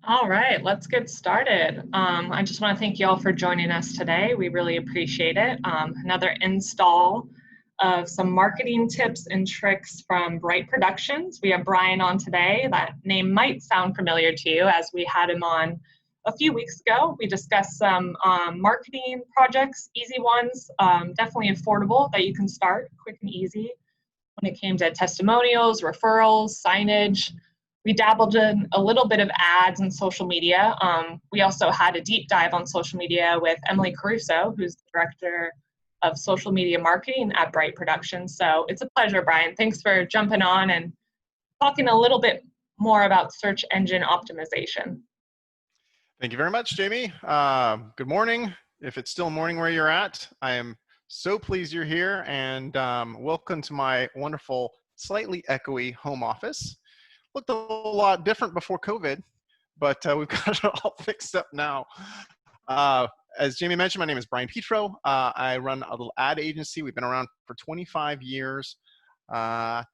All right, let's get started. I just want to thank you all for joining us today. We really appreciate it. Another install of some marketing tips and tricks from Bright Productions. We have Brian on today. That name might sound familiar to you as we had him on a few weeks ago. We discussed some marketing projects, easy ones, definitely affordable that you can start quick and easy when it came to testimonials, referrals, signage. We dabbled in a little bit of ads and social media. We also had a deep dive on social media with Emily Caruso, who's the director of social media marketing at Bright Productions. So it's a pleasure, Brian. Thanks for jumping on and talking a little bit more about search engine optimization. Thank you very much, Jamie. Good morning. If it's still morning where you're at, I am so pleased you're here, and welcome to my wonderful, slightly echoey home office. Looked a lot different before COVID, but we've got it all fixed up now. As Jamie mentioned, my name is Brian Petro. I run a little ad agency. We've been around for 25 years, and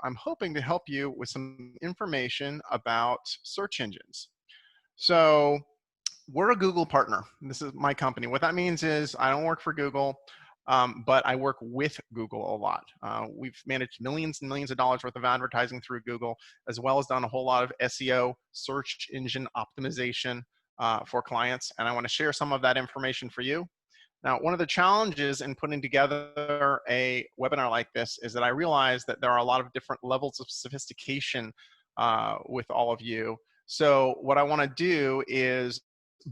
I'm hoping to help you with some information about search engines. So we're a Google partner. This is my company. What that means is I don't work for Google, but I work with Google a lot. We've managed millions and millions of dollars worth of advertising through Google, as well as done a whole lot of SEO, search engine optimization for clients. And I want to share some of that information for you. Now, one of the challenges in putting together a webinar like this is that I realize that there are a lot of different levels of sophistication with all of you. So what I want to do is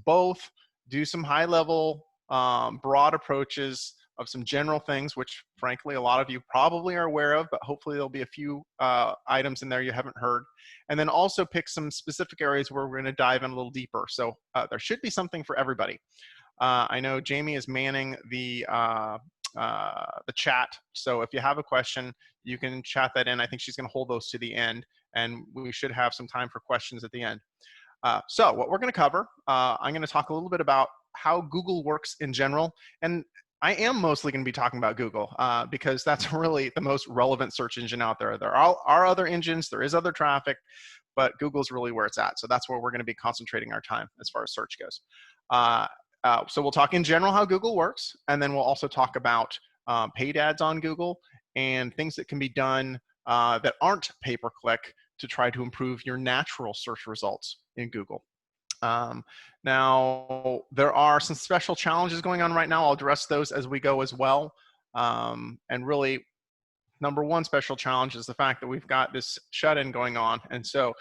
both do some high level, broad approaches of some general things, which frankly, a lot of you probably are aware of, but hopefully there'll be a few items in there you haven't heard. And then also pick some specific areas where we're going to dive in a little deeper. So there should be something for everybody. I know Jamie is manning the chat. So if you have a question, you can chat that in. I think she's going to hold those to the end, and we should have some time for questions at the end. So what we're going to cover, I'm going to talk a little bit about how Google works in general. And I am mostly going to be talking about Google because that's really the most relevant search engine out there. There are other engines, there is other traffic, but Google's really where it's at. So that's where we're going to be concentrating our time as far as search goes. So we'll talk in general how Google works, and then we'll also talk about paid ads on Google and things that can be done that aren't pay-per-click to try to improve your natural search results in Google. Now, there are some special challenges going on right now. I'll address those as we go as well. And really, number one special challenge is the fact that we've got this shut-in going on. And so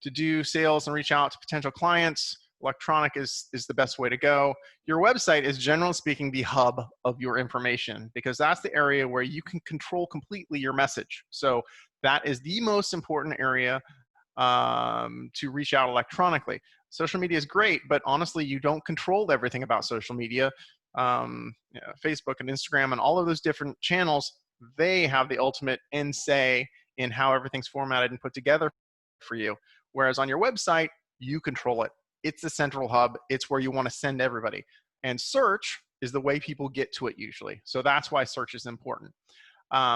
to do sales and reach out to potential clients, electronic is the best way to go. Your website is, generally speaking, the hub of your information, because that's the area where you can control completely your message. So that is the most important area to reach out electronically. Social media is great, but honestly, you don't control everything about social media. Facebook and Instagram and all of those different channels, they have the ultimate end say in how everything's formatted and put together for you. Whereas on your website, you control it. It's the central hub. It's where you want to send everybody. And search is the way people get to it usually. So that's why search is important.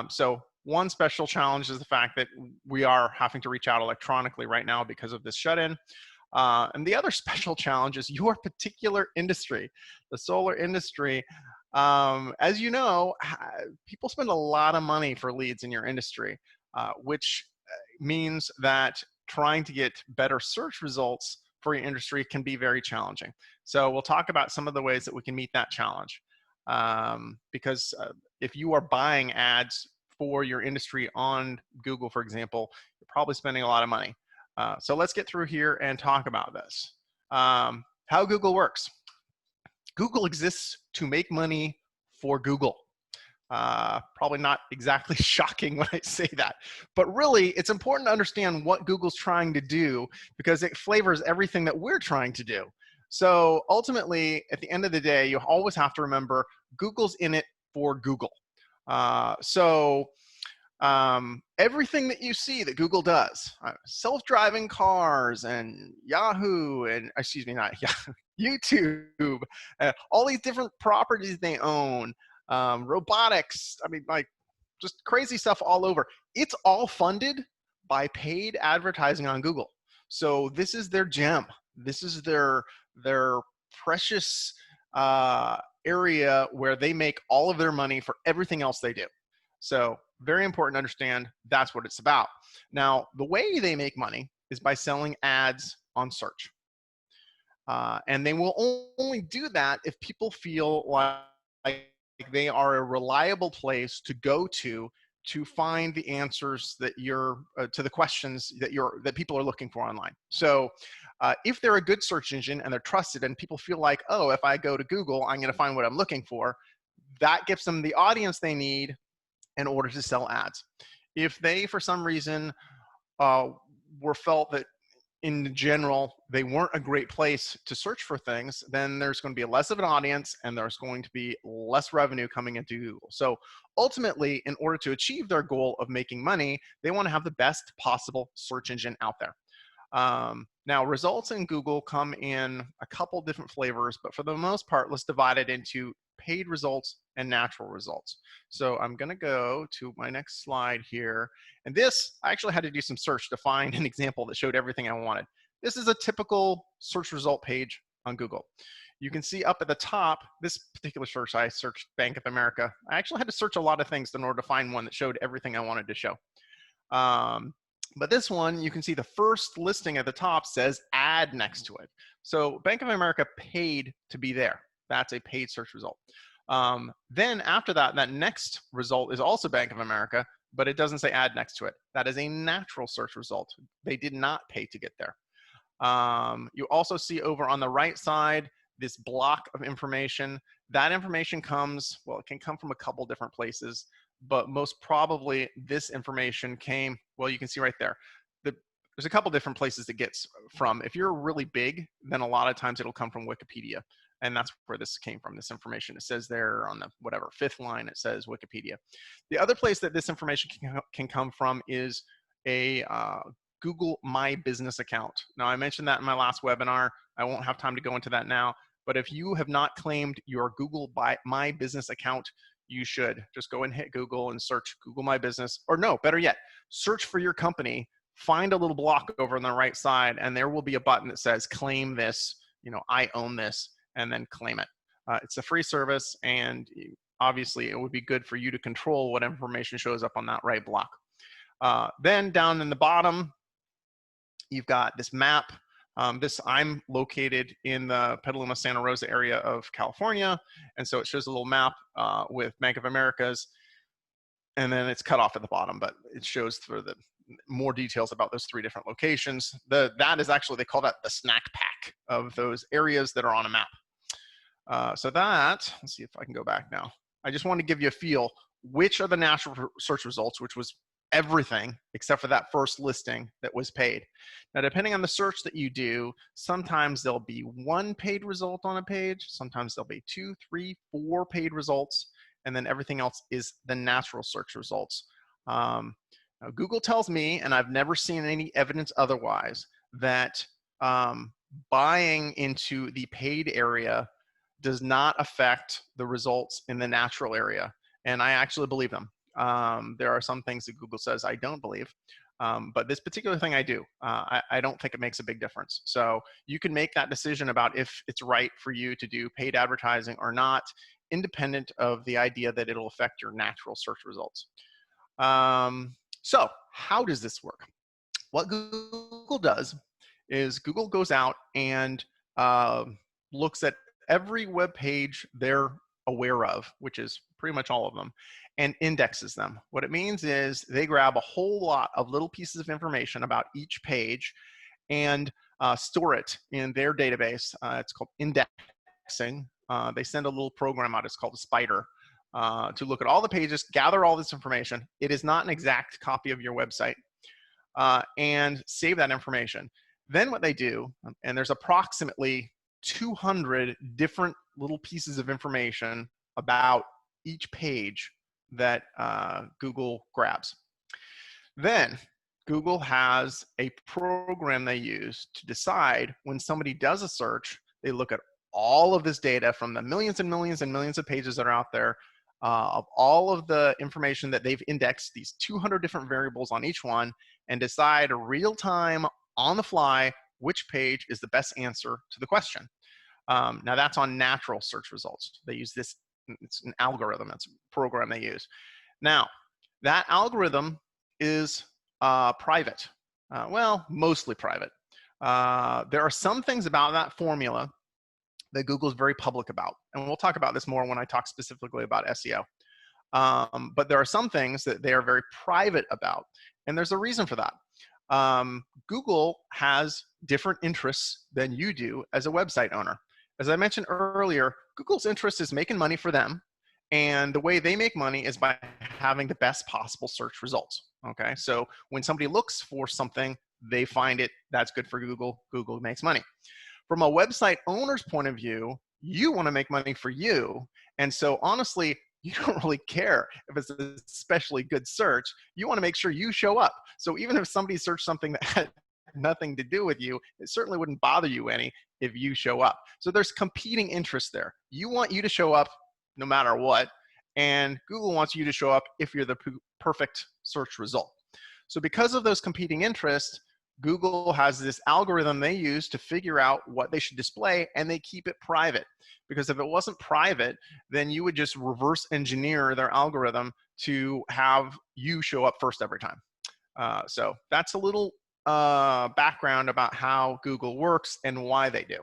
So one special challenge is the fact that we are having to reach out electronically right now because of this shut-in. And the other special challenge is your particular industry, the solar industry. As you know, people spend a lot of money for leads in your industry, which means that trying to get better search results for your industry can be very challenging. So we'll talk about some of the ways that we can meet that challenge. Because if you are buying ads for your industry on Google, for example, you're probably spending a lot of money. So let's get through here and talk about this. How Google works. Google exists to make money for Google. Probably not exactly shocking when I say that, but really it's important to understand what Google's trying to do because it flavors everything that we're trying to do. So ultimately, at the end of the day, you always have to remember Google's in it for Google. Everything that you see that Google does, self-driving cars and Yahoo and, excuse me, not Yahoo, YouTube, all these different properties they own, robotics, I mean, like just crazy stuff all over. It's all funded by paid advertising on Google. So this is their gem. This is their precious area where they make all of their money for everything else they do. So very important to understand that's what it's about. Now, the way they make money is by selling ads on search. And they will only do that if people feel like they are a reliable place to go to find the answers that you're to the questions that people are looking for online. So if they're a good search engine and they're trusted and people feel like, oh, if I go to Google, I'm going to find what I'm looking for, that gives them the audience they need in order to sell ads. If they, for some reason, were felt that in general, they weren't a great place to search for things, then there's going to be less of an audience and there's going to be less revenue coming into Google. So ultimately, in order to achieve their goal of making money, they want to have the best possible search engine out there. Now, results in Google come in a couple different flavors, but for the most part, let's divide it into paid results and natural results. So I'm going to go to my next slide here. And this, I actually had to do some search to find an example that showed everything I wanted. This is a typical search result page on Google. You can see up at the top, this particular search, I searched Bank of America. I actually had to search a lot of things in order to find one that showed everything I wanted to show. But this one, you can see the first listing at the top says ad next to it. So Bank of America paid to be there. That's a paid search result. Then after that, that next result is also Bank of America, but it doesn't say ad next to it. That is a natural search result. They did not pay to get there. You also see over on the right side, this block of information. That information comes, well, it can come from a couple different places, but most probably this information came, well, you can see right there. There's a couple different places it gets from. If you're really big, then a lot of times it'll come from Wikipedia. And that's where this came from, this information. It says there on the whatever, 5th line, it says Wikipedia. The other place that this information can come from is a Google My Business account. Now, I mentioned that in my last webinar. I won't have time to go into that now. But if you have not claimed your Google My Business account, you should just go and hit Google and search Google My Business. Or no, better yet, search for your company. Find a little block over on the right side, and there will be a button that says claim this, I own this, and then claim it. It's a free service, and obviously it would be good for you to control what information shows up on that right block. Then down in the bottom, you've got this map. I'm located in the Petaluma, Santa Rosa area of California, and so it shows a little map with Bank of America's, and then it's cut off at the bottom, but it shows for the more details about those 3 different locations. That is actually, they call that the snack pack of those areas that are on a map. So that, let's see if I can go back now. I just want to give you a feel, which are the natural search results, which was everything except for that first listing that was paid. Now, depending on the search that you do, sometimes there'll be 1 paid result on a page, sometimes there'll be 2, 3, 4 paid results, and then everything else is the natural search results. Now, Google tells me, and I've never seen any evidence otherwise, that buying into the paid area does not affect the results in the natural area. And I actually believe them. There are some things that Google says I don't believe, but this particular thing I do. I don't think it makes a big difference. So you can make that decision about if it's right for you to do paid advertising or not, independent of the idea that it'll affect your natural search results. So how does this work? What Google does is Google goes out and looks at every web page they're aware of, which is pretty much all of them, and indexes them. What it means is they grab a whole lot of little pieces of information about each page and store it in their database. It's called indexing. They send a little program out, it's called a spider, to look at all the pages, gather all this information. It is not an exact copy of your website, and save that information. Then what they do, and there's approximately 200 different little pieces of information about each page that Google grabs. Then Google has a program they use to decide when somebody does a search, they look at all of this data from the millions and millions and millions of pages that are out there, of all of the information that they've indexed, these 200 different variables on each one, and decide real time on the fly which page is the best answer to the question. Now that's on natural search results. They use this, it's an algorithm, it's a program they use. Now, that algorithm is private. Well, mostly private. There are some things about that formula that Google is very public about. And we'll talk about this more when I talk specifically about SEO. But there are some things that they are very private about. And there's a reason for that. Google has different interests than you do as a website owner. As I mentioned earlier, Google's interest is making money for them. And the way they make money is by having the best possible search results. Okay, so when somebody looks for something, they find it, that's good for Google, Google makes money. From a website owner's point of view, you want to make money for you. And so honestly, you don't really care if it's a especially good search. You want to make sure you show up. So even if somebody searched something that had nothing to do with you, it certainly wouldn't bother you any if you show up. So there's competing interests there. You want you to show up no matter what, and Google wants you to show up if you're the perfect search result. So because of those competing interests, Google has this algorithm they use to figure out what they should display, and they keep it private. Because if it wasn't private, then you would just reverse engineer their algorithm to have you show up first every time. So that's a little background about how Google works and why they do.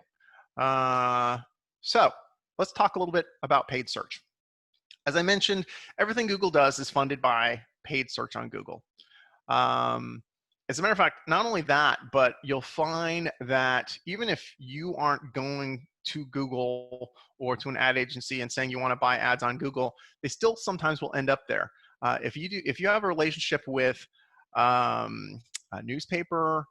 So let's talk a little bit about paid search. As I mentioned, everything Google does is funded by paid search on Google. As a matter of fact, not only that, but you'll find that even if you aren't going to Google or to an ad agency and saying you want to buy ads on Google, they still sometimes will end up there. If you have a relationship with a newspaper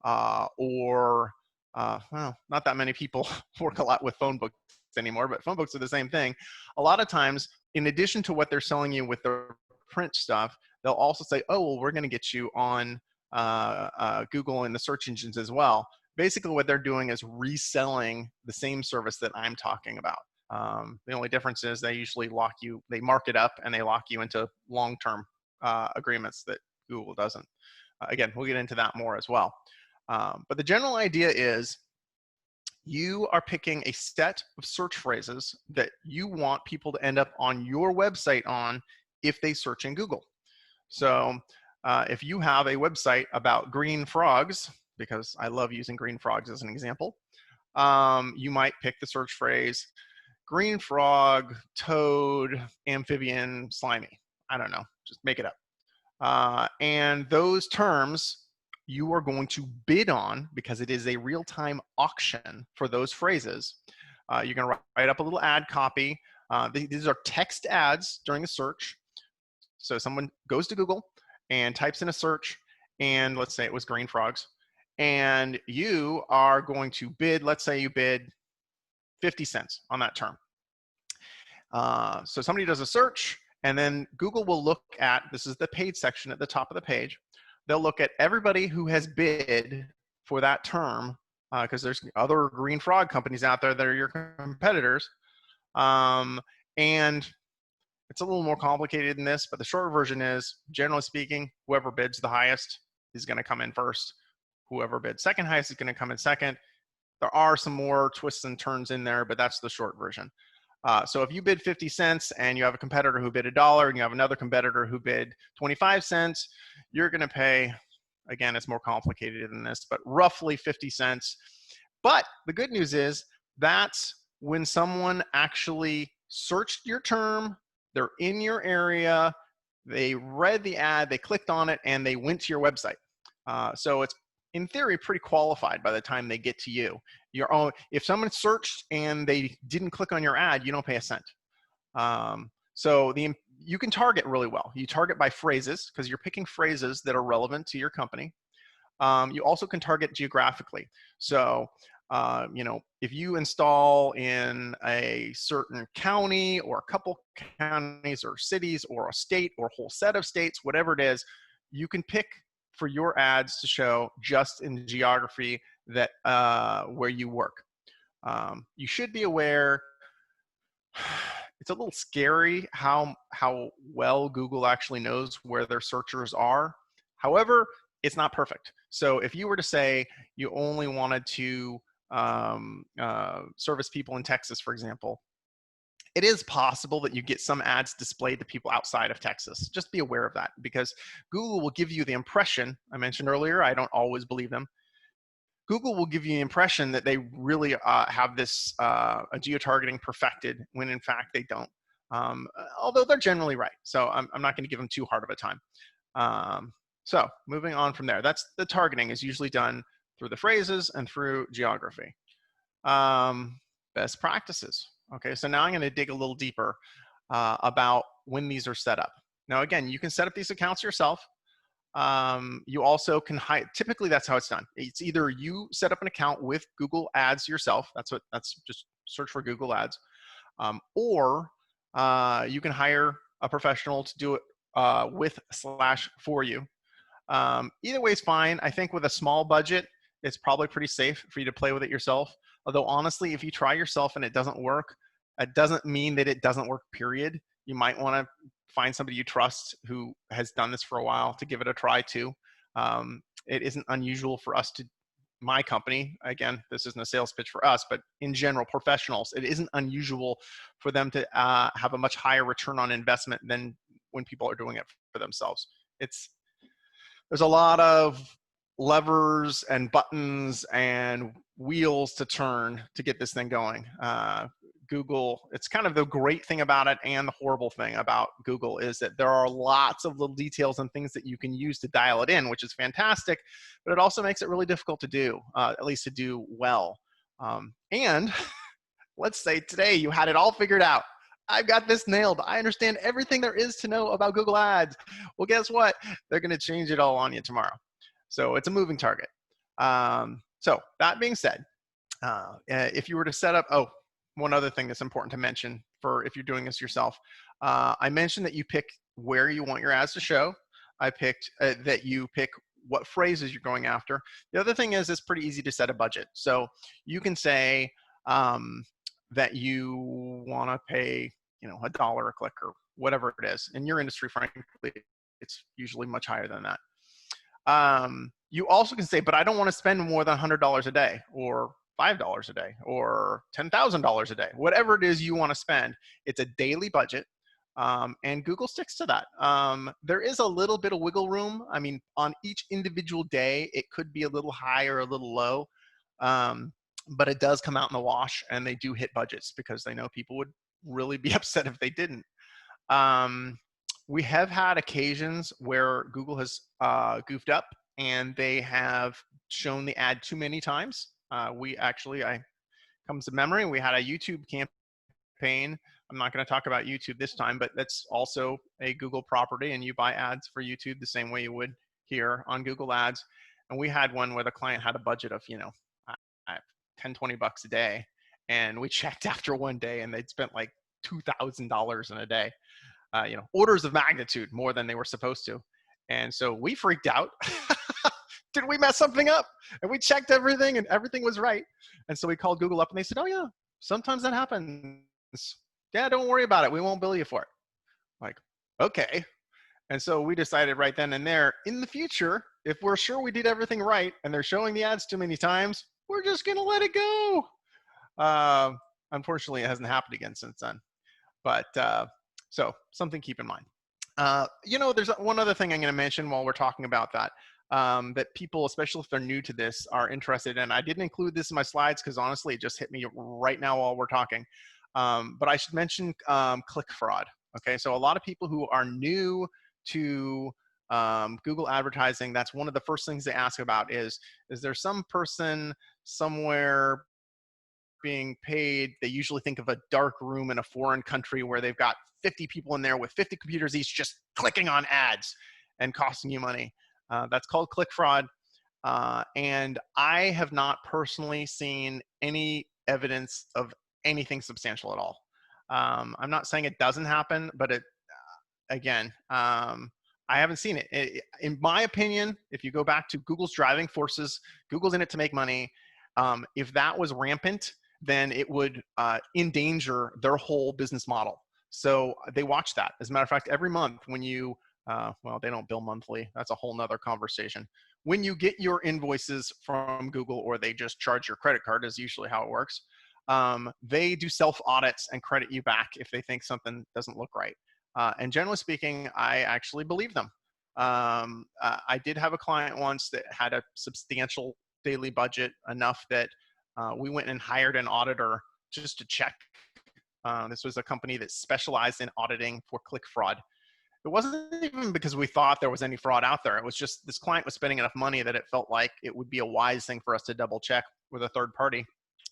or well, not that many people work a lot with phone books anymore, but phone books are the same thing. A lot of times, in addition to what they're selling you with their print stuff, they'll also say, oh, well, we're going to get you on Google and the search engines as well. Basically, what they're doing is reselling the same service that I'm talking about. The only difference is they usually they mark it up and they lock you into long-term agreements that Google doesn't. Again, we'll get into that more as well. But the general idea is you are picking a set of search phrases that you want people to end up on your website on if they search in Google. So if you have a website about green frogs, because I love using green frogs as an example, you might pick the search phrase green frog, toad, amphibian, slimy. I don't know, just make it up. And those terms you are going to bid on because it is a real-time auction for those phrases. You're going to write up a little ad copy. These are text ads during the search. So someone goes to Google and types in a search, and let's say it was green frogs, and you are going to bid, let's say you bid 50 cents on that term. So somebody does a search, and then Google will look at, this is the paid section at the top of the page, they'll look at everybody who has bid for that term, because there's other green frog companies out there that are your competitors. And it's a little more complicated than this, but the short version is, generally speaking, whoever bids the highest is going to come in first. Whoever bids second highest is going to come in second. There are some more twists and turns in there, but that's the short version. So if you bid 50 cents and you have a competitor who bid $1 and you have another competitor who bid 25 cents, you're going to pay, again, it's more complicated than this, but roughly 50 cents. But the good news is that's when someone actually searched your term, they're in your area, they read the ad, they clicked on it, and they went to your website. So it's, in theory, pretty qualified by the time they get to you. If someone searched and they didn't click on your ad, you don't pay a cent. So you can target really well. You target by phrases because you're picking phrases that are relevant to your company. You also can target geographically. So if you install in a certain county or a couple counties or cities or a state or a whole set of states, whatever it is, you can pick for your ads to show just in the geography that where you work. You should be aware, it's a little scary how well Google actually knows where their searchers are. However, it's not perfect. So if you were to say you only wanted to service people in Texas, for example, it is possible that you get some ads displayed to people outside of Texas. Just be aware of that, because Google will give you the impression, I mentioned earlier, I don't always believe them. Google will give you the impression that they really have this geo-targeting perfected, when in fact they don't. Although they're generally right. So I'm not going to give them too hard of a time. So moving on from there, that's the targeting is usually done through the phrases and through geography. Best practices. Okay, so now I'm going to dig a little deeper about when these are set up. Now, again, you can set up these accounts yourself. You also can hide. Typically, that's how it's done. It's either you set up an account with Google Ads yourself. That's just search for Google Ads, or you can hire a professional to do it with/for you. Either way is fine. I think with a small budget, it's probably pretty safe for you to play with it yourself. Although honestly, if you try yourself and it doesn't work, it doesn't mean that it doesn't work, period. You might want to find somebody you trust who has done this for a while to give it a try too. It isn't unusual for us to, my company, again, this isn't a sales pitch for us, but in general, professionals, it isn't unusual for them to have a much higher return on investment than when people are doing it for themselves. There's a lot of levers and buttons and wheels to turn to get this thing going. Google, it's kind of the great thing about it and the horrible thing about Google is that there are lots of little details and things that you can use to dial it in, which is fantastic, but it also makes it really difficult to do, at least to do well. And let's say today you had it all figured out. I've got this nailed. I understand everything there is to know about Google Ads. Well, guess what? They're going to change it all on you tomorrow. So it's a moving target. So that being said, if you were to set up, one other thing that's important to mention for if you're doing this yourself, I mentioned that you pick where you want your ads to show. I picked that you pick what phrases you're going after. The other thing is it's pretty easy to set a budget. So you can say that you want to pay, $1 a click or whatever it is. In your industry, frankly, it's usually much higher than that. You also can say, but I don't want to spend more than $100 a day or $5 a day or $10,000 a day, whatever it is you want to spend. It's a daily budget, and Google sticks to that. There is a little bit of wiggle room. I mean, on each individual day, it could be a little high or a little low, but it does come out in the wash, and they do hit budgets because they know people would really be upset if they didn't. We have had occasions where Google has goofed up and they have shown the ad too many times. Comes to memory, we had a YouTube campaign. I'm not going to talk about YouTube this time, but that's also a Google property, and you buy ads for YouTube the same way you would here on Google Ads. And we had one where the client had a budget of, $10-20 a day, and we checked after one day, and they'd spent like $2,000 in a day. Orders of magnitude more than they were supposed to. And so we freaked out. Did we mess something up? And we checked everything and everything was right. And so we called Google up and they said, oh yeah, sometimes that happens. Yeah, don't worry about it. We won't bill you for it. Like, okay. And so we decided right then and there, in the future, if we're sure we did everything right and they're showing the ads too many times, we're just going to let it go. Unfortunately, it hasn't happened again since then. But so something to keep in mind. There's one other thing I'm going to mention while we're talking about that. That people, especially if they're new to this, are interested in. I didn't include this in my slides because honestly, it just hit me right now while we're talking. But I should mention click fraud. Okay, so a lot of people who are new to Google advertising, that's one of the first things they ask about is there some person somewhere being paid? They usually think of a dark room in a foreign country where they've got 50 people in there with 50 computers each just clicking on ads and costing you money. That's called click fraud. And I have not personally seen any evidence of anything substantial at all. I'm not saying it doesn't happen, but again, I haven't seen it. In my opinion, if you go back to Google's driving forces, Google's in it to make money. If that was rampant, then it would endanger their whole business model. So they watch that. As a matter of fact, every month when you, well, they don't bill monthly. That's a whole nother conversation. when you get your invoices from Google, or they just charge your credit card, is usually how it works. They do self audits and credit you back if they think something doesn't look right. And generally speaking, I actually believe them. I did have a client once that had a substantial daily budget, enough that we went and hired an auditor just to check. This was a company that specialized in auditing for click fraud. It wasn't even because we thought there was any fraud out there. It was just this client was spending enough money that it felt like it would be a wise thing for us to double check with a third party.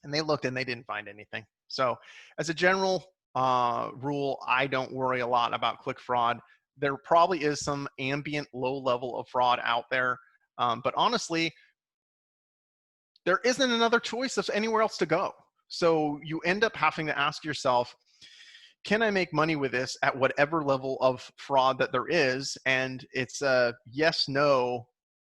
And they looked and they didn't find anything. So as a general rule, I don't worry a lot about click fraud. There probably is some ambient low level of fraud out there. But honestly, there isn't another choice of anywhere else to go. So you end up having to ask yourself, can I make money with this at whatever level of fraud that there is? And it's a yes, no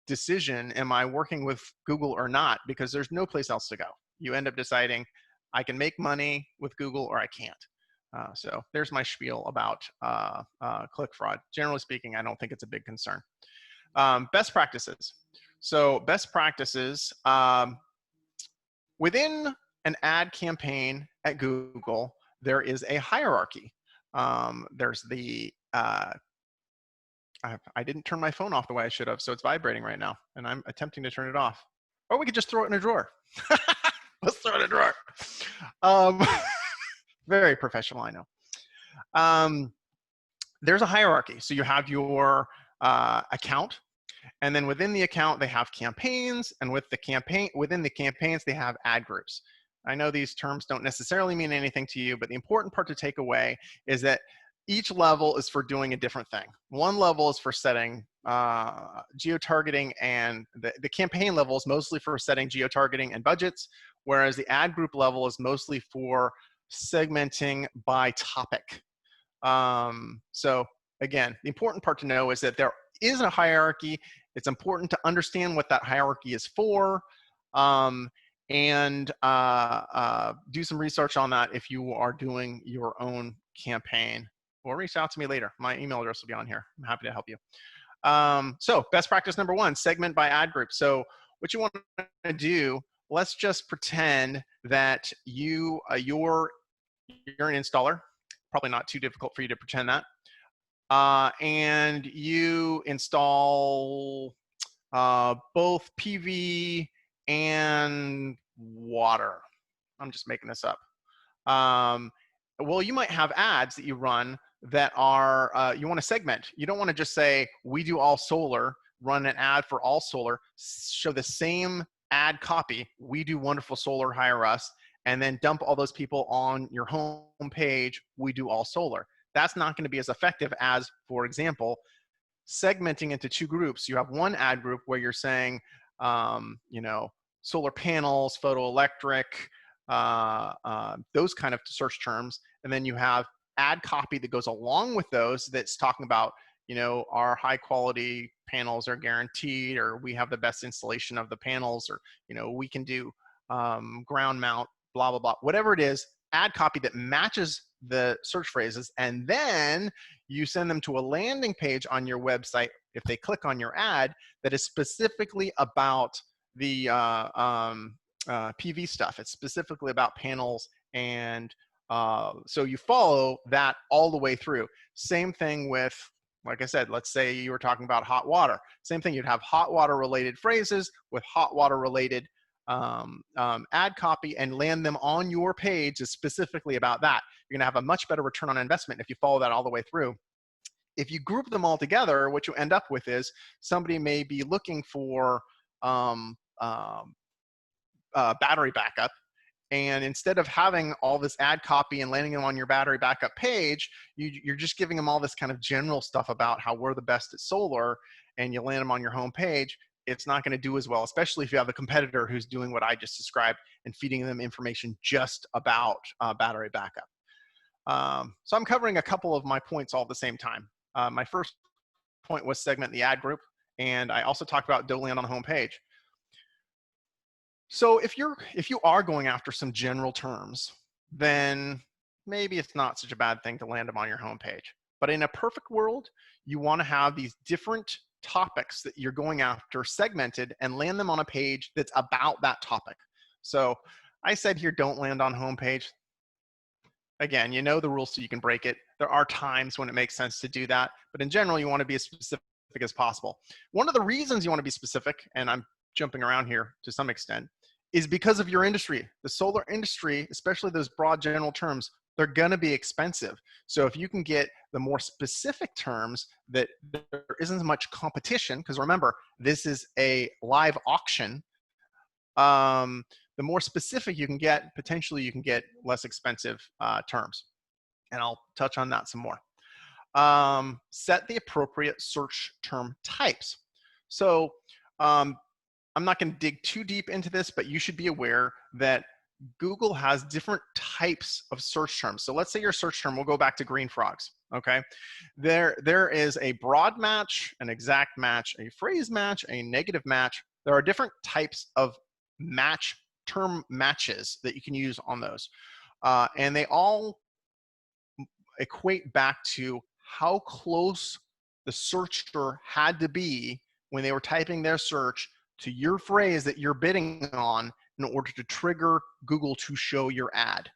decision. Am I working with Google or not? Because there's no place else to go. You end up deciding I can make money with Google or I can't. So there's my spiel about click fraud. Generally speaking, I don't think it's a big concern. Best practices. So best practices, within an ad campaign at Google, there is a hierarchy. There's the, I didn't turn my phone off the way I should have, so it's vibrating right now, and I'm attempting to turn it off. Or we could just throw it in a drawer. Let's throw it in a drawer. Very professional, I know. There's a hierarchy. So you have your account, and then within the account, they have campaigns, and within the campaigns, they have ad groups. I know these terms don't necessarily mean anything to you, but the important part to take away is that each level is for doing a different thing. One level is for setting geo-targeting, and the campaign level is mostly for setting geo-targeting and budgets, whereas the ad group level is mostly for segmenting by topic. So again, the important part to know is that there is a hierarchy. It's important to understand what that hierarchy is for, and do some research on that if you are doing your own campaign, or reach out to me later. My email address will be on here. I'm happy to help you. So best practice number one, segment by ad group. So what you want to do, let's just pretend that you're an installer. Probably not too difficult for you to pretend that. And you install both PV and water. I'm just making this up. Well, you might have ads that you run that are, you want to segment. You don't want to just say, we do all solar, run an ad for all solar, show the same ad copy, we do wonderful solar, hire us, and then dump all those people on your home page, we do all solar. That's not going to be as effective as, for example, segmenting into two groups. You have one ad group where you're saying, you know, solar panels, photoelectric, those kind of search terms. And then you have ad copy that goes along with those that's talking about, you know, our high quality panels are guaranteed, or we have the best installation of the panels, or, you know, we can do ground mount, blah, blah, blah, whatever it is, ad copy that matches the search phrases. And then you send them to a landing page on your website, if they click on your ad, that is specifically about the PV stuff. It's specifically about panels. And so you follow that all the way through. Same thing with, like I said, let's say you were talking about hot water. Same thing, you'd have hot water related phrases with hot water related ad copy, and land them on your page is specifically about that. You're gonna have a much better return on investment if you follow that all the way through. If you group them all together, what you end up with is somebody may be looking for battery backup, and instead of having all this ad copy and landing them on your battery backup page, you're just giving them all this kind of general stuff about how we're the best at solar, and you land them on your home page. It's not going to do as well, especially if you have a competitor who's doing what I just described and feeding them information just about battery backup. So I'm covering a couple of my points all at the same time. My first point was segment the ad group, and I also talked about don't land on the home page. So if you are going after some general terms, then maybe it's not such a bad thing to land them on your home page. But in a perfect world, you want to have these different topics that you're going after segmented and land them on a page that's about that topic. So I said here, don't land on homepage. Again, you know the rules so you can break it. There are times when it makes sense to do that, but in general, you want to be as specific as possible. One of the reasons you want to be specific, and I'm jumping around here to some extent, is because of your industry. The solar industry, especially those broad general terms, they're going to be expensive. So if you can get the more specific terms that there isn't as much competition, because remember, this is a live auction, the more specific you can get, potentially you can get less expensive terms. And I'll touch on that some more. Set the appropriate search term types. So I'm not going to dig too deep into this, but you should be aware that Google has different types of search terms. So let's say your search term, we'll go back to green frogs, okay? There is a broad match, an exact match, a phrase match, a negative match. There are different types of term matches that you can use on those. And they all equate back to how close the searcher had to be when they were typing their search to your phrase that you're bidding on in order to trigger Google to show your ad.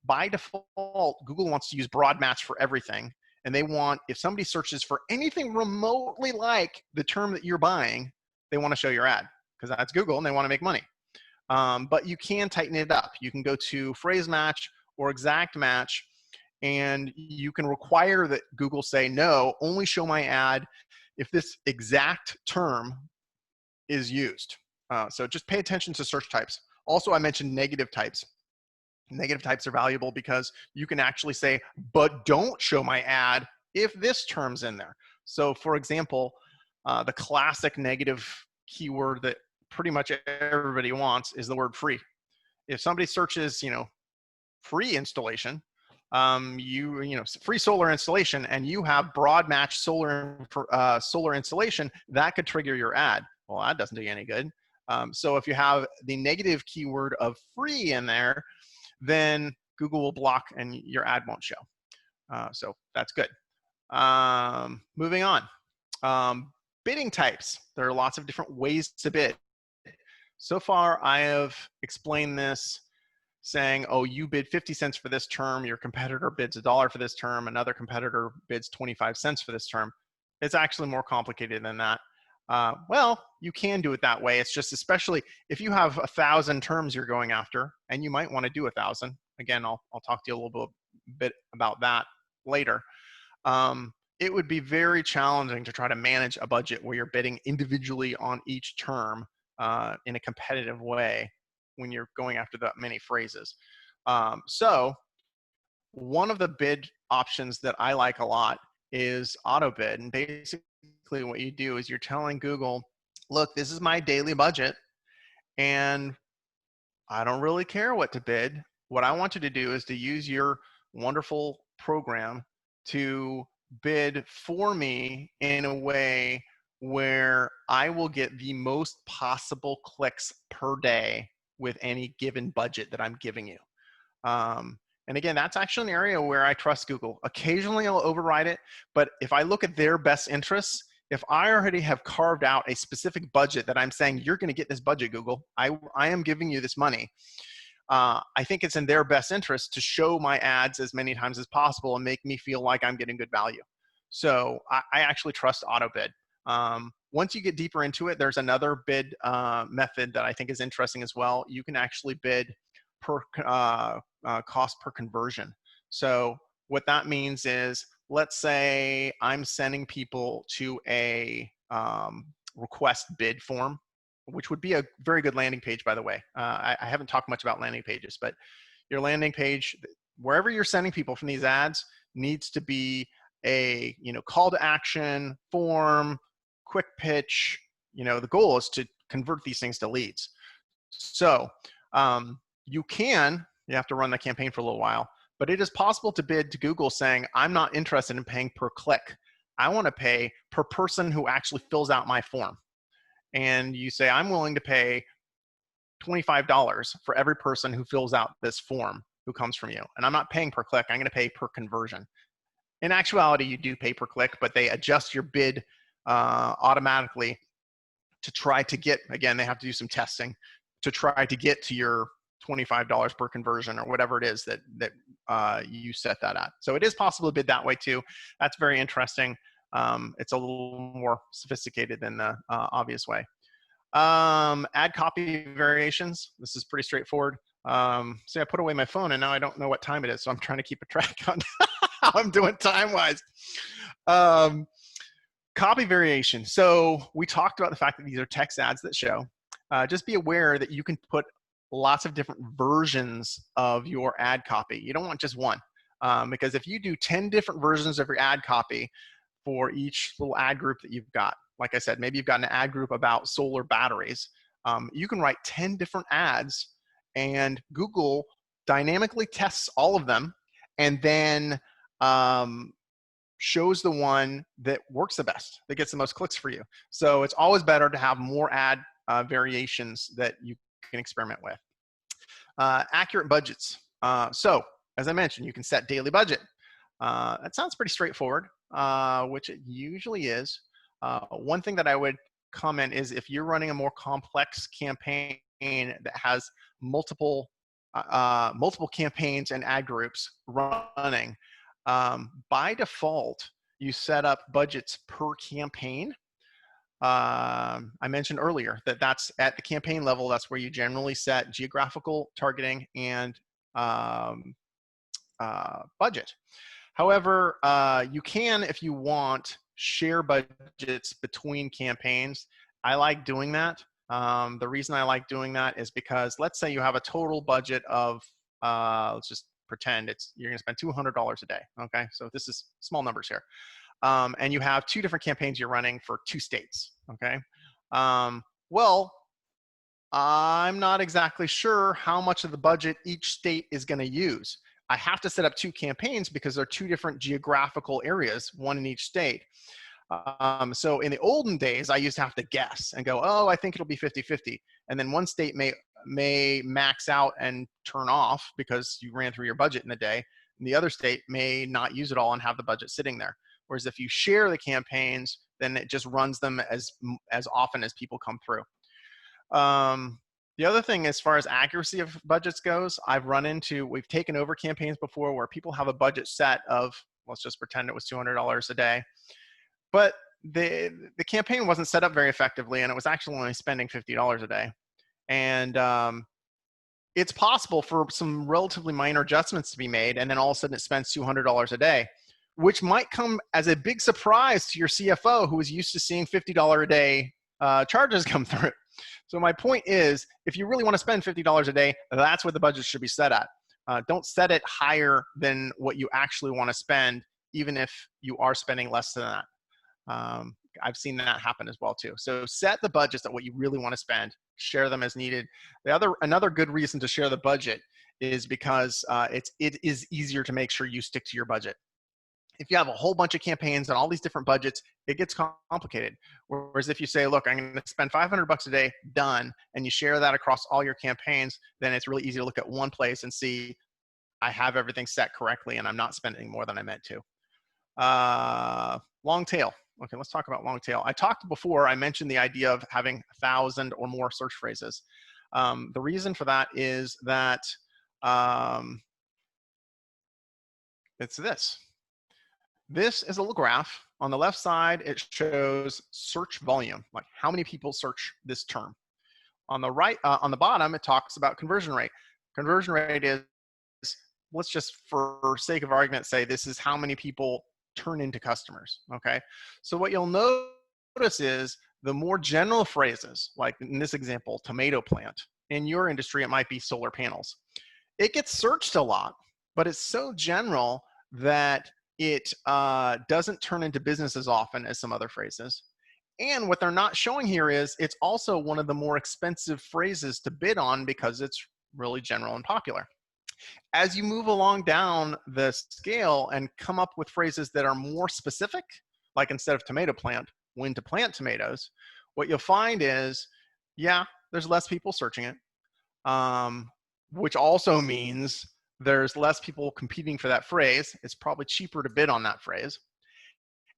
By default, Google wants to use broad match for everything. And they want, if somebody searches for anything remotely like the term that you're buying, they want to show your ad because that's Google and they want to make money. But you can tighten it up. You can go to phrase match or exact match, and you can require that Google say, no, only show my ad if this exact term is used. So just pay attention to search types. Also, I mentioned negative types. Negative types are valuable because you can actually say, but don't show my ad if this term's in there. So for example, the classic negative keyword that pretty much everybody wants is the word free. If somebody searches, free installation, free solar installation, and you have broad match solar installation, that could trigger your ad. Well, that doesn't do you any good. So if you have the negative keyword of free in there, then Google will block and your ad won't show. So that's good. Moving on. Bidding types. There are lots of different ways to bid. So far, I have explained this saying, oh, you bid 50 cents for this term, your competitor bids $1 for this term, another competitor bids 25 cents for this term. It's actually more complicated than that. Well, you can do it that way. It's just, especially if you have 1,000 terms you're going after, and you might want to do 1,000. Again, I'll talk to you a little bit about that later. It would be very challenging to try to manage a budget where you're bidding individually on each term in a competitive way when you're going after that many phrases. So one of the bid options that I like a lot is auto bid. And basically what you do is you're telling Google, look, this is my daily budget and I don't really care what to bid. What I want you to do is to use your wonderful program to bid for me in a way where I will get the most possible clicks per day with any given budget that I'm giving you. And again, that's actually an area where I trust Google. Occasionally I'll override it, but if I look at their best interests, if I already have carved out a specific budget that I'm saying, you're going to get this budget, Google, I am giving you this money. I think it's in their best interest to show my ads as many times as possible and make me feel like I'm getting good value. So I actually trust auto bid. Once you get deeper into it, there's another bid method that I think is interesting as well. You can actually bid per cost per conversion. So what that means is, let's say I'm sending people to a request bid form, which would be a very good landing page, by the way. I haven't talked much about landing pages, but your landing page, wherever you're sending people from these ads, needs to be a call to action, form, quick pitch. The goal is to convert these things to leads. So you have to run the campaign for a little while, but it is possible to bid to Google saying, I'm not interested in paying per click. I want to pay per person who actually fills out my form. And you say, I'm willing to pay $25 for every person who fills out this form who comes from you. And I'm not paying per click, I'm going to pay per conversion. In actuality, you do pay per click, but they adjust your bid automatically to try to get, again, they have to do some testing to try to get to your $25 per conversion or whatever it is that you set that at. So it is possible to bid that way too. That's very interesting. It's a little more sophisticated than the obvious way. Add copy variations. This is pretty straightforward. See, I put away my phone and now I don't know what time it is, so I'm trying to keep a track on how I'm doing time-wise. Copy variation. So we talked about the fact that these are text ads that show. Just be aware that you can put lots of different versions of your ad copy. You don't want just one, because if you do 10 different versions of your ad copy for each little ad group that you've got, like I said, maybe you've got an ad group about solar batteries. You can write 10 different ads and Google dynamically tests all of them and then shows the one that works the best, that gets the most clicks for you. So it's always better to have more ad variations that you can experiment with. Accurate budgets. So as I mentioned, you can set daily budget. That sounds pretty straightforward, which it usually is. One thing that I would comment is if you're running a more complex campaign that has multiple campaigns and ad groups running, by default, you set up budgets per campaign. I mentioned earlier that that's at the campaign level. That's where you generally set geographical targeting and budget. However, you can, if you want, share budgets between campaigns. I like doing that. The reason I like doing that is because let's say you have a total budget of, let's just pretend you're gonna spend $200 a day, okay? So this is small numbers here. And you have 2 different campaigns you're running for 2 states, okay? Well, I'm not exactly sure how much of the budget each state is gonna use. I have to set up 2 campaigns because they're 2 different geographical areas, one in each state. So in the olden days, I used to have to guess and go, oh, I think it'll be 50-50. And then one state may max out and turn off because you ran through your budget in a day. And the other state may not use it all and have the budget sitting there. Whereas if you share the campaigns, then it just runs them as often as people come through. The other thing, as far as accuracy of budgets goes, we've taken over campaigns before where people have a budget set of, let's just pretend it was $200 a day. But the campaign wasn't set up very effectively, and it was actually only spending $50 a day. And it's possible for some relatively minor adjustments to be made, and then all of a sudden it spends $200 a day, which might come as a big surprise to your CFO, who is used to seeing $50 a day charges come through. So my point is, if you really want to spend $50 a day, that's what the budget should be set at. Don't set it higher than what you actually want to spend, even if you are spending less than that. I've seen that happen as well too. So set the budgets at what you really want to spend, share them as needed. Another good reason to share the budget is because it is easier to make sure you stick to your budget. If you have a whole bunch of campaigns and all these different budgets, it gets complicated. Whereas if you say, look, I'm going to spend $500 a day, done, and you share that across all your campaigns, then it's really easy to look at one place and see, I have everything set correctly and I'm not spending more than I meant to. Long tail. Okay, let's talk about long tail. I mentioned the idea of having 1,000 or more search phrases. The reason for that is that it's this. This is a little graph. On the left side, it shows search volume, like how many people search this term. On the right, on the bottom, it talks about conversion rate. Conversion rate is, let's just for sake of argument say this is how many people turn into customers, okay? So what you'll notice is the more general phrases, like in this example, tomato plant. In your industry, it might be solar panels. It gets searched a lot, but it's so general that it doesn't turn into business as often as some other phrases. And what they're not showing here is it's also one of the more expensive phrases to bid on because it's really general and popular. As you move along down the scale and come up with phrases that are more specific, like instead of tomato plant, when to plant tomatoes, what you'll find is, yeah, there's less people searching it, which also means there's less people competing for that phrase. It's probably cheaper to bid on that phrase.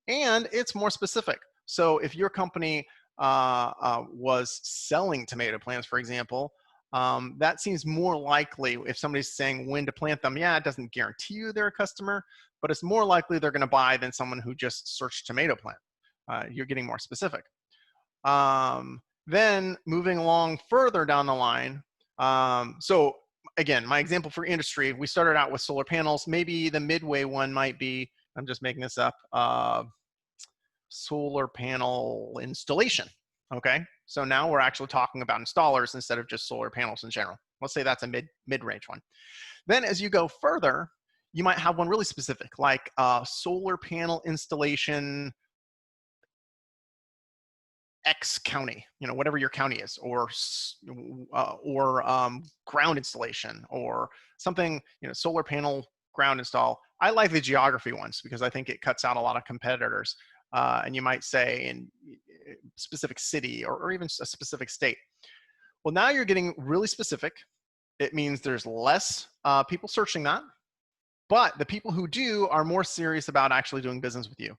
And it's more specific. So if your company was selling tomato plants, for example, that seems more likely if somebody's saying when to plant them. Yeah, it doesn't guarantee you they're a customer, but it's more likely they're going to buy than someone who just searched tomato plant. You're getting more specific. Then moving along further down the line, so again, my example for industry, we started out with solar panels. Maybe the midway one might be, I'm just making this up, solar panel installation. Okay, so now we're actually talking about installers instead of just solar panels in general. Let's say that's a mid-range one. Then as you go further, you might have one really specific, like solar panel installation X county, you know, whatever your county is, or ground installation, or something, you know, solar panel ground install. I like the geography ones because I think it cuts out a lot of competitors. And you might say in specific city or even a specific state. Well, now you're getting really specific. It means there's less people searching that. But the people who do are more serious about actually doing business with you.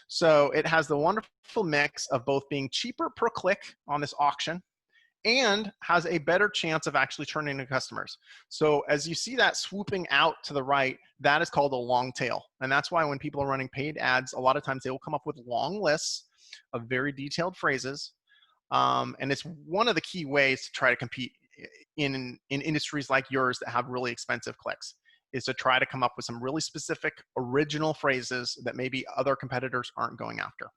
So it has the wonderful mix of both being cheaper per click on this auction and has a better chance of actually turning into customers. So as you see that swooping out to the right, that is called a long tail. And that's why when people are running paid ads, a lot of times they will come up with long lists of very detailed phrases. And it's one of the key ways to try to compete in industries like yours that have really expensive clicks, is to try to come up with some really specific original phrases that maybe other competitors aren't going after.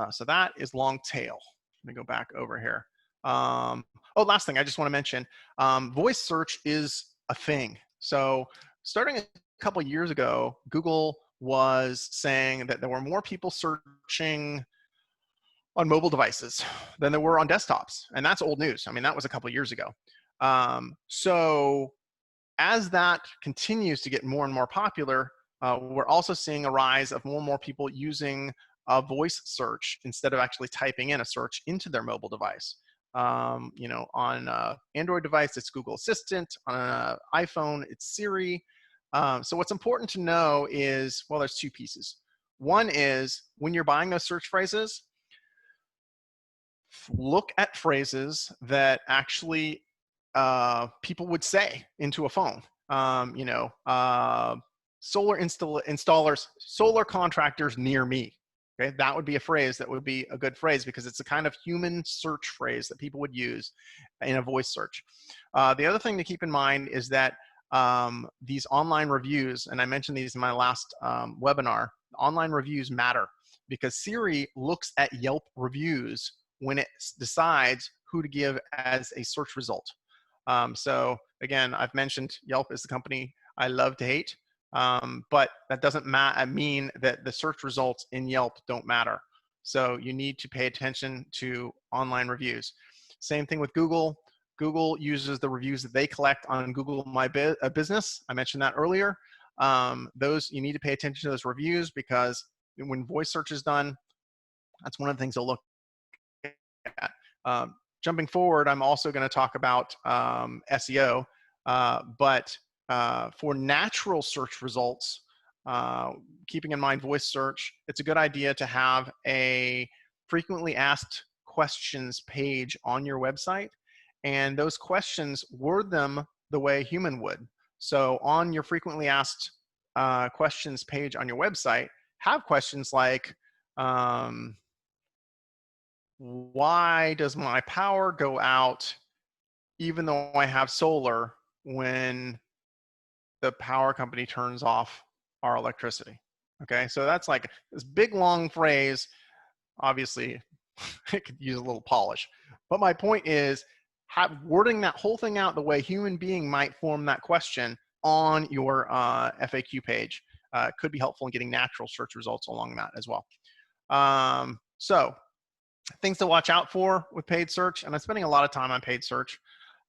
So that is long tail. Let me go back over here. Oh, last thing I just want to mention, voice search is a thing. So starting a couple of years ago, Google was saying that there were more people searching on mobile devices than there were on desktops. And that's old news. I mean, that was a couple of years ago. So as that continues to get more and more popular, we're also seeing a rise of more and more people using a voice search instead of actually typing in a search into their mobile device. You know, on an Android device, it's Google Assistant. On an iPhone, it's Siri. So what's important to know is, well, there's two pieces. One is when you're buying those search phrases, look at phrases that actually people would say into a phone. You know, solar installers, solar contractors near me. Okay, that would be a phrase that would be a good phrase because it's a kind of human search phrase that people would use in a voice search. The other thing to keep in mind is that these online reviews, and I mentioned these in my last webinar, online reviews matter because Siri looks at Yelp reviews when it decides who to give as a search result. So again, I've mentioned Yelp is the company I love to hate, but that doesn't mean that the search results in Yelp don't matter. So you need to pay attention to online reviews. Same thing with Google. Google uses the reviews that they collect on Google My Business. I mentioned that earlier. Those, you need to pay attention to those reviews because when voice search is done, that's one of the things they'll look at. Jumping forward, I'm also going to talk about SEO, but for natural search results, keeping in mind voice search, it's a good idea to have a frequently asked questions page on your website, and those questions, word them the way a human would. So on your frequently asked questions page on your website, have questions like, why does my power go out even though I have solar when the power company turns off our electricity? Okay, so that's like this big long phrase. Obviously, it could use a little polish. But my point is, wording that whole thing out the way a human being might form that question on your FAQ page could be helpful in getting natural search results along that as well. So things to watch out for with paid search, and I'm spending a lot of time on paid search.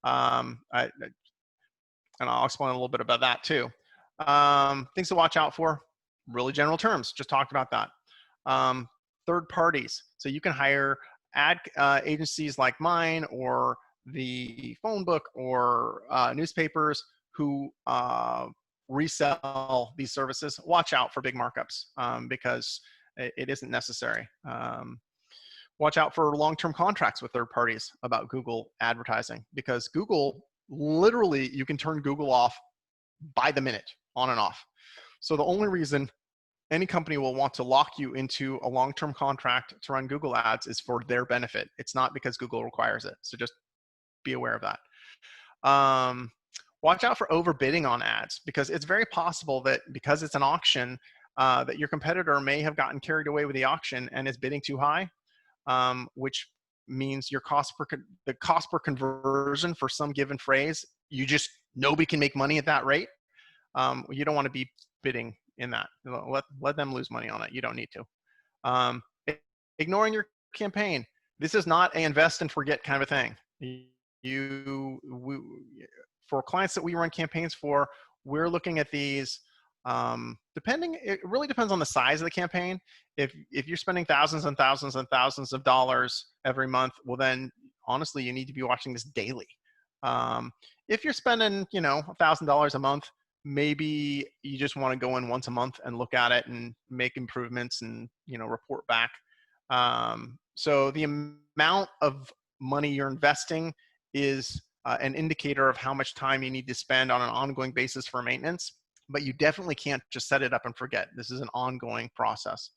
And I'll explain a little bit about that too. Things to watch out for, really general terms, just talked about that. Third parties, so you can hire ad agencies like mine or the phone book or newspapers who resell these services. Watch out for big markups because it isn't necessary. Watch out for long-term contracts with third parties about Google advertising, because Google, literally, you can turn Google off by the minute, on and off. So the only reason any company will want to lock you into a long-term contract to run Google ads is for their benefit. It's not because Google requires it. So just be aware of that. Watch out for overbidding on ads, because it's very possible that because it's an auction, that your competitor may have gotten carried away with the auction and is bidding too high, which means your the cost per conversion for some given phrase, nobody can make money at that rate. You don't want to be bidding in that. Let them lose money on it. You don't need to. Ignoring your campaign. This is not an invest and forget kind of a thing. For clients that we run campaigns for, we're looking at these, it really depends on the size of the campaign. If you're spending thousands and thousands and thousands of dollars every month, well then, honestly, you need to be watching this daily. If you're spending, $1,000 a month, maybe you just want to go in once a month and look at it and make improvements and, report back. So the amount of money you're investing is an indicator of how much time you need to spend on an ongoing basis for maintenance, but you definitely can't just set it up and forget. This is an ongoing process.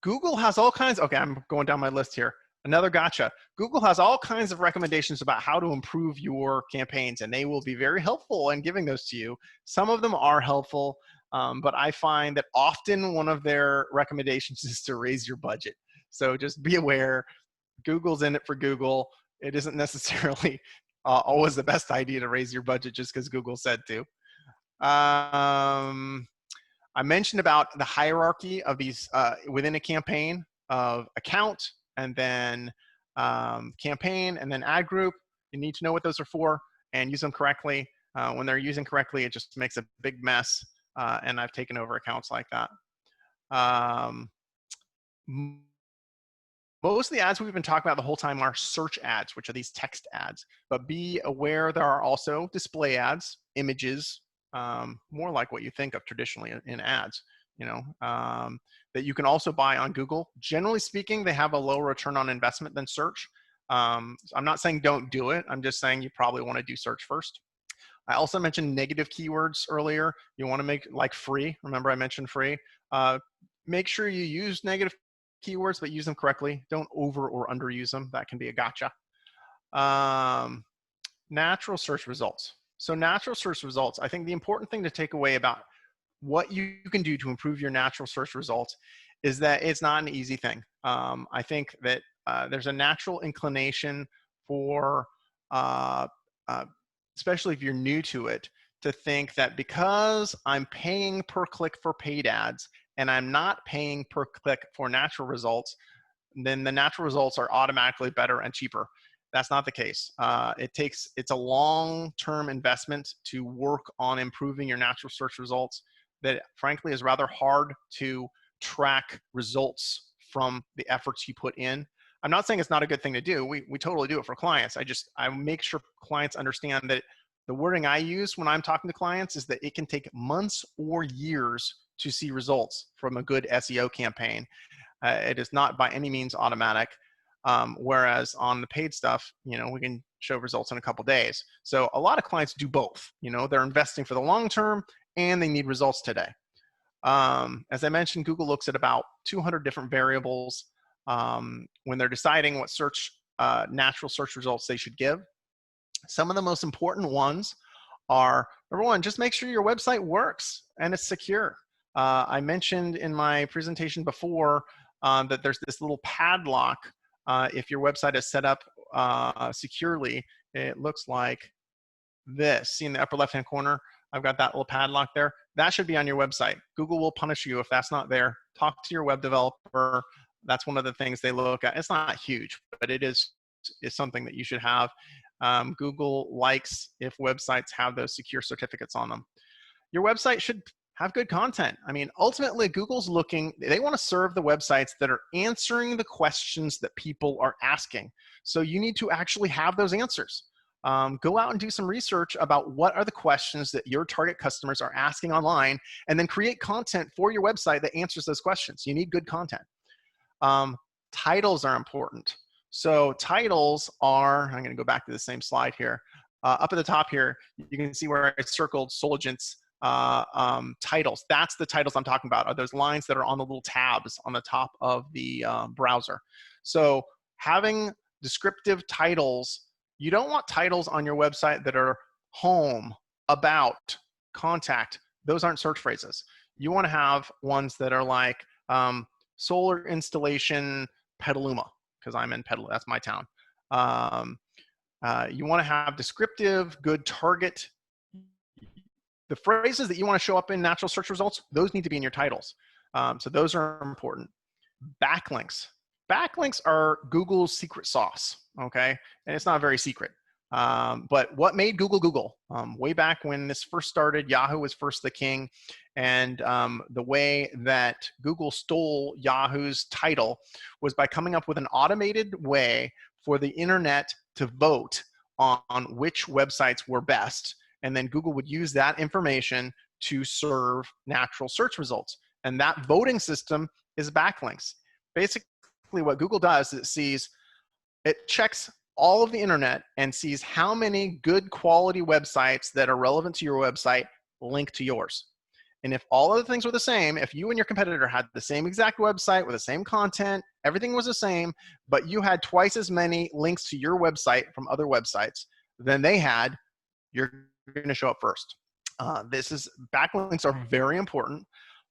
Google has all kinds, okay, I'm going down my list here. Another gotcha. Google has all kinds of recommendations about how to improve your campaigns, and they will be very helpful in giving those to you. Some of them are helpful, but I find that often one of their recommendations is to raise your budget. So just be aware, Google's in it for Google. It isn't necessarily always the best idea to raise your budget just because Google said to. I mentioned about the hierarchy of these within a campaign of account, and then campaign, and then ad group. You need to know what those are for and use them correctly. When they're used incorrectly, it just makes a big mess, and I've taken over accounts like that. Most of the ads we've been talking about the whole time are search ads, which are these text ads. But be aware there are also display ads, images, more like what you think of traditionally in ads, that you can also buy on Google. Generally speaking, they have a lower return on investment than search. I'm not saying don't do it. I'm just saying you probably want to do search first. I also mentioned negative keywords earlier. You want to make like free. Remember I mentioned free. Make sure you use negative keywords, but use them correctly. Don't over or underuse them. That can be a gotcha. Natural search results. So natural search results, I think the important thing to take away about what you can do to improve your natural search results is that it's not an easy thing. I think that there's a natural inclination for, especially if you're new to it, to think that because I'm paying per click for paid ads and I'm not paying per click for natural results, then the natural results are automatically better and cheaper. That's not the case. It's a long-term investment to work on improving your natural search results that frankly is rather hard to track results from the efforts you put in. I'm not saying it's not a good thing to do. We totally do it for clients. I make sure clients understand that the wording I use when I'm talking to clients is that it can take months or years to see results from a good SEO campaign. It is not by any means automatic. Whereas on the paid stuff, we can show results in a couple days. So a lot of clients do both. They're investing for the long term and they need results today. As I mentioned, Google looks at about 200 different variables when they're deciding what natural search results they should give. Some of the most important ones are, number one, just make sure your website works and it's secure. I mentioned in my presentation before that there's this little padlock. If your website is set up securely, it looks like this. See in the upper left-hand corner, I've got that little padlock there. That should be on your website. Google will punish you if that's not there. Talk to your web developer. That's one of the things they look at. It's not huge, but it is something that you should have. Google likes if websites have those secure certificates on them. Your website should have good content. I mean, ultimately, Google's they want to serve the websites that are answering the questions that people are asking. So you need to actually have those answers. go out and do some research about what are the questions that your target customers are asking online, and then create content for your website that answers those questions. You need good content. Titles are important. So titles are, I'm going to go back to the same slide here. Up at the top here, you can see where I circled Soligent's titles. That's the titles I'm talking about, are those lines that are on the little tabs on the top of the browser. So having descriptive titles, you don't want titles on your website that are home, about, contact. Those aren't search phrases. You want to have ones that are like solar installation Petaluma, because I'm in Petaluma, that's my town. You want to have descriptive, good target. The phrases that you want to show up in natural search results, those need to be in your titles. So those are important. Backlinks. Backlinks are Google's secret sauce, okay? And it's not very secret. But what made Google Google? Way back when this first started, Yahoo was first the king. And the way that Google stole Yahoo's title was by coming up with an automated way for the internet to vote on which websites were best. And then Google would use that information to serve natural search results. And that voting system is backlinks. Basically, what Google does is it checks all of the internet and sees how many good quality websites that are relevant to your website link to yours. And if all of the things were the same, if you and your competitor had the same exact website with the same content, everything was the same, but you had twice as many links to your website from other websites than they had, you're going to show up first. Backlinks are very important.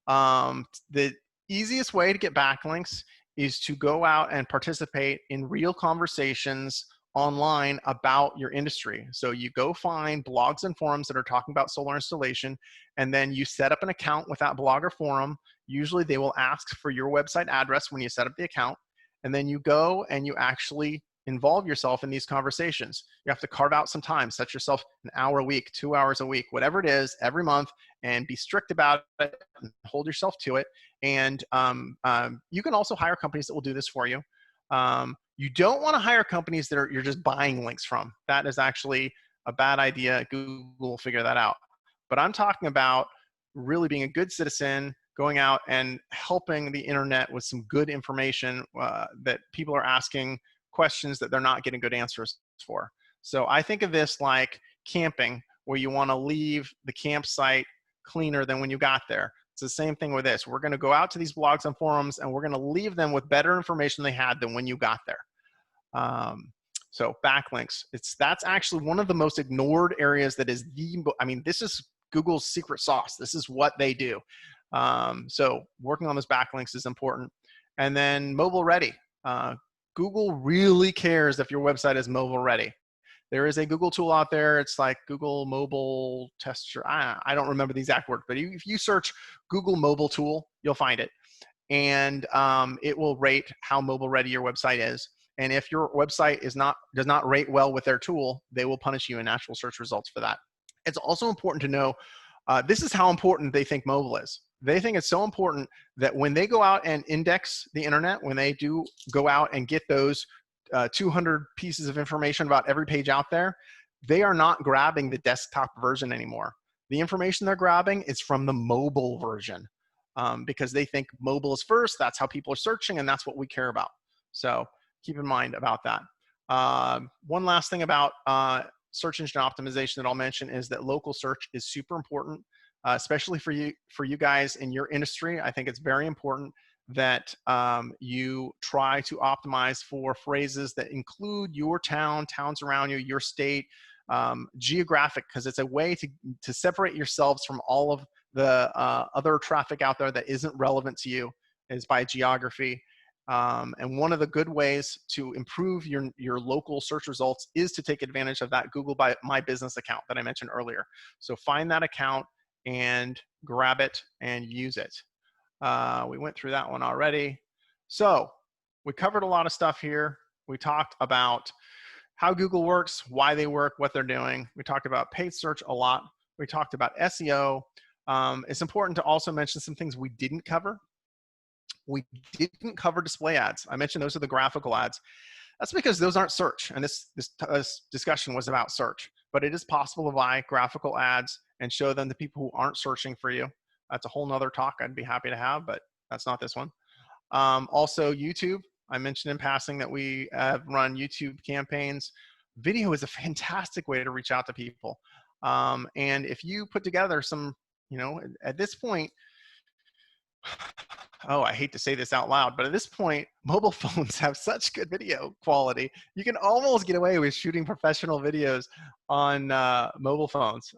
The easiest way to get backlinks is to go out and participate in real conversations online about your industry. So you go find blogs and forums that are talking about solar installation, and then you set up an account with that blog or forum. Usually they will ask for your website address when you set up the account, and then you go and you actually involve yourself in these conversations. You have to carve out some time, set yourself an hour a week, 2 hours a week, whatever it is, every month, and be strict about it and hold yourself to it. And you can also hire companies that will do this for you. You don't want to hire companies that you're just buying links from. That is actually a bad idea. Google will figure that out. But I'm talking about really being a good citizen, going out and helping the internet with some good information that people are asking questions that they're not getting good answers for. So I think of this like camping, where you want to leave the campsite cleaner than when you got there. It's the same thing with this. We're going to go out to these blogs and forums, and we're going to leave them with better information they had than when you got there. So backlinks, that's actually one of the most ignored areas. This is Google's secret sauce. This is what they do. So working on those backlinks is important. And then mobile ready. Google really cares if your website is mobile ready. There is a Google tool out there. It's like Google Mobile Tester. I don't remember the exact word, but if you search Google Mobile Tool, you'll find it. And it will rate how mobile ready your website is. And if your website does not rate well with their tool, they will punish you in natural search results for that. It's also important to know, this is how important they think mobile is. They think it's so important that when they go out and index the internet, when they do go out and get those 200 pieces of information about every page out there, they are not grabbing the desktop version anymore. The information they're grabbing is from the mobile version because they think mobile is first. That's how people are searching, and that's what we care about. So keep in mind about that. One last thing about search engine optimization that I'll mention is that local search is super important, especially for you guys in your industry. I think it's very important that you try to optimize for phrases that include your town, towns around you, your state, geographic, because it's a way to separate yourselves from all of the other traffic out there that isn't relevant to you, is by geography. And one of the good ways to improve your local search results is to take advantage of that Google My Business account that I mentioned earlier. So find that account and grab it and use it. We went through that one already. So we covered a lot of stuff here. We talked about how Google works, why they work, what they're doing. We talked about paid search a lot. We talked about SEO. It's important to also mention some things we didn't cover. We didn't cover display ads. I mentioned those are the graphical ads. That's because those aren't search. And this discussion was about search, but it is possible to buy graphical ads and show them to people who aren't searching for you. That's a whole nother talk I'd be happy to have, but that's not this one. Also YouTube, I mentioned in passing that we have run YouTube campaigns. Video is a fantastic way to reach out to people. And if you put together some, at this point, oh, I hate to say this out loud, but at this point, mobile phones have such good video quality. You can almost get away with shooting professional videos on mobile phones.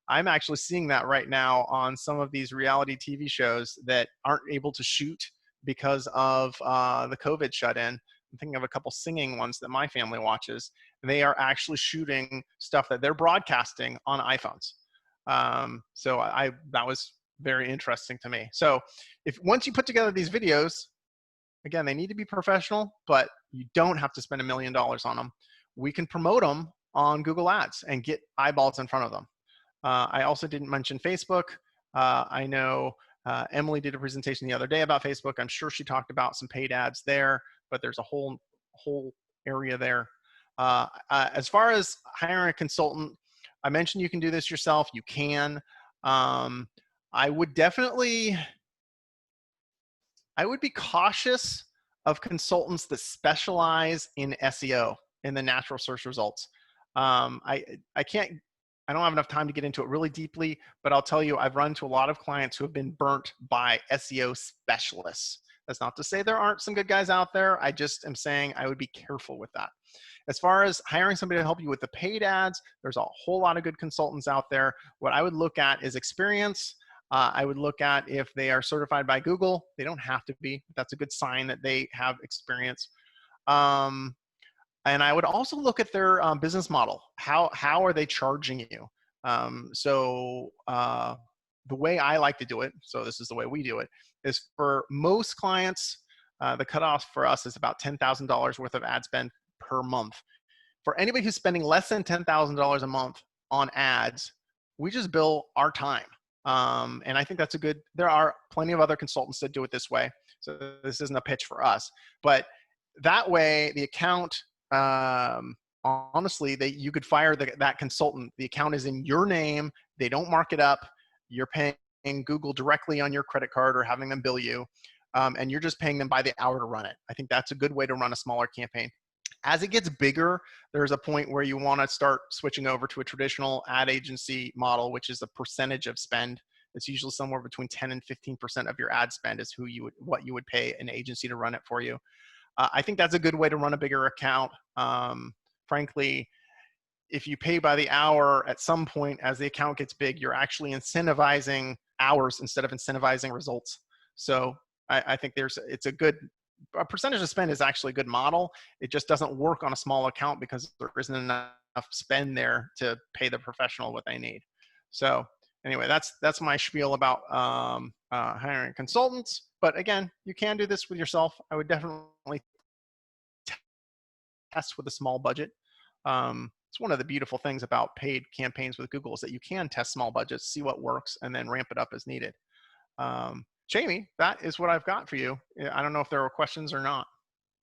I'm actually seeing that right now on some of these reality TV shows that aren't able to shoot because of the COVID shut-in. I'm thinking of a couple singing ones that my family watches. They are actually shooting stuff that they're broadcasting on iPhones. So that was very interesting to me. So once you put together these videos, again, they need to be professional, but you don't have to spend $1 million on them. We can promote them on Google Ads and get eyeballs in front of them. I also didn't mention Facebook. I know Emily did a presentation the other day about Facebook. I'm sure she talked about some paid ads there, but there's a whole area there. As far as hiring a consultant, I mentioned you can do this yourself. You can. I would be cautious of consultants that specialize in SEO, in the natural search results. I don't have enough time to get into it really deeply, but I'll tell you, I've run into a lot of clients who have been burnt by SEO specialists. That's not to say there aren't some good guys out there. I just am saying I would be careful with that. As far as hiring somebody to help you with the paid ads, there's a whole lot of good consultants out there. What I would look at is experience. I would look at if they are certified by Google. They don't have to be. That's a good sign that they have experience. And I would also look at their business model. How are they charging you? The way I like to do it, so this is the way we do it, is for most clients, the cutoff for us is about $10,000 worth of ad spend per month. For anybody who's spending less than $10,000 a month on ads, we just bill our time. And I think that's there are plenty of other consultants that do it this way. So this isn't a pitch for us, but that way the account, honestly, you could fire that consultant. The account is in your name. They don't mark it up. You're paying Google directly on your credit card or having them bill you. And you're just paying them by the hour to run it. I think that's a good way to run a smaller campaign. As it gets bigger, there's a point where you want to start switching over to a traditional ad agency model, which is a percentage of spend. It's usually somewhere between 10 and 15% of your ad spend is what you would pay an agency to run it for you. I think that's a good way to run a bigger account. Frankly, if you pay by the hour, at some point as the account gets big, you're actually incentivizing hours instead of incentivizing results. So I think a percentage of spend is actually a good model. It just doesn't work on a small account because there isn't enough spend there to pay the professional what they need. So anyway, that's my spiel about hiring consultants. But again, you can do this with yourself. I would definitely test with a small budget. It's one of the beautiful things about paid campaigns with Google is that you can test small budgets, see what works, and then ramp it up as needed. Jamie, that is what I've got for you. I don't know if there were questions or not.